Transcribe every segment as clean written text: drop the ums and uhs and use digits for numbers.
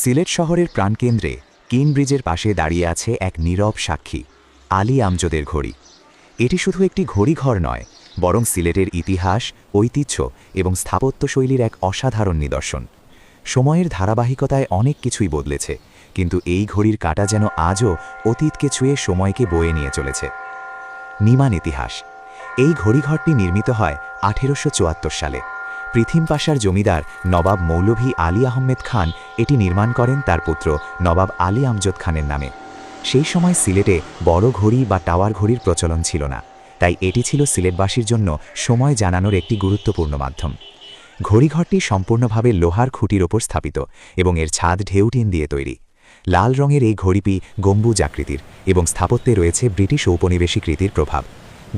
সিলেট শহরের প্রাণকেন্দ্রে কিন ব্রিজের পাশে দাঁড়িয়ে আছে এক নীরব সাক্ষী, আলী আমজদের ঘড়ি। এটি শুধু একটি ঘড়িঘর নয়, বরং সিলেটের ইতিহাস, ঐতিহ্য এবং স্থাপত্যশৈলীর এক অসাধারণ নিদর্শন। সময়ের ধারাবাহিকতায় অনেক কিছুই বদলেছে, কিন্তু এই ঘড়ির কাঁটা যেন আজও অতীতকে ছুঁয়ে সময়কে বয়ে নিয়ে চলেছে। নির্মাণ ইতিহাস। এই ঘড়িঘরটি নির্মিত হয় 1874 সালে। পৃথিম পাশার জমিদার নবাব মৌলভী আলী আহমেদ খান এটি নির্মাণ করেন তার পুত্র নবাব আলী আমজদ খানের নামে। সেই সময় সিলেটে বড় ঘড়ি বা টাওয়ার ঘড়ির প্রচলন ছিল না, তাই এটি ছিল সিলেটবাসীর জন্য সময় জানানোর একটি গুরুত্বপূর্ণ মাধ্যম। ঘড়িঘরটি সম্পূর্ণভাবে লোহার খুঁটির ওপর স্থাপিত এবং এর ছাদ ঢেউটিন দিয়ে তৈরি। লাল রঙের এই ঘড়িটি গম্বুজ আকৃতির এবং স্থাপত্যে রয়েছে ব্রিটিশ ঔপনিবেশিক রীতির প্রভাব।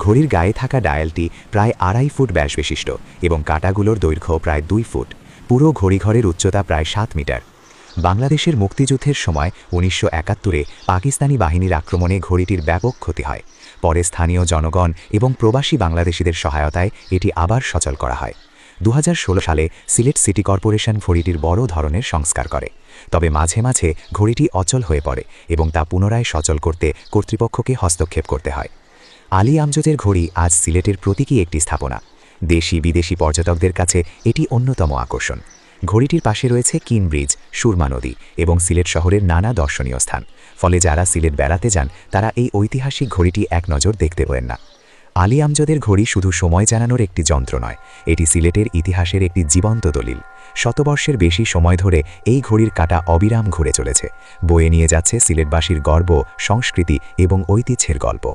ঘড়ির গায়ে থাকা ডায়ালটি প্রায় 2.5 ফুট ব্যাস বিশিষ্ট এবং কাঁটাগুলোর দৈর্ঘ্য প্রায় 2 ফুট। পুরো ঘড়িঘরের উচ্চতা প্রায় 7 মিটার। বাংলাদেশের মুক্তিযুদ্ধের সময় 1971-এ পাকিস্তানি বাহিনীর আক্রমণে ঘড়িটির ব্যাপক ক্ষতি হয়। পরে স্থানীয় জনগণ এবং প্রবাসী বাংলাদেশিদের সহায়তায় এটি আবার সচল করা হয়। 2016 সালে সিলেট সিটি কর্পোরেশন ঘড়িটির বড় ধরনের সংস্কার করে, তবে মাঝে মাঝে ঘড়িটি অচল হয়ে পড়ে এবং তা পুনরায় সচল করতে কর্তৃপক্ষকে হস্তক্ষেপ করতে হয়। আলী আমজদের ঘড়ি আজ সিলেটের প্রতীকী একটি স্থাপনা। দেশি বিদেশি পর্যটকদের কাছে এটি অন্যতম আকর্ষণ। ঘড়িটির পাশে রয়েছে কিন ব্রিজ, সুরমা নদী এবং সিলেট শহরের নানা দর্শনীয় স্থান। ফলে যারা সিলেট বেড়াতে যান তারা এই ঐতিহাসিক ঘড়িটি এক নজর দেখতে পারেন না। আলী আমজদের ঘড়ি শুধু সময় জানানোর একটি যন্ত্র নয়, এটি সিলেটের ইতিহাসের একটি জীবন্ত দলিল। শতবর্ষের বেশি সময় ধরে এই ঘড়ির কাঁটা অবিরাম ঘুরে চলেছে, বয়ে নিয়ে যাচ্ছে সিলেটবাসীর গর্ব, সংস্কৃতি এবং ঐতিহ্যের গল্প।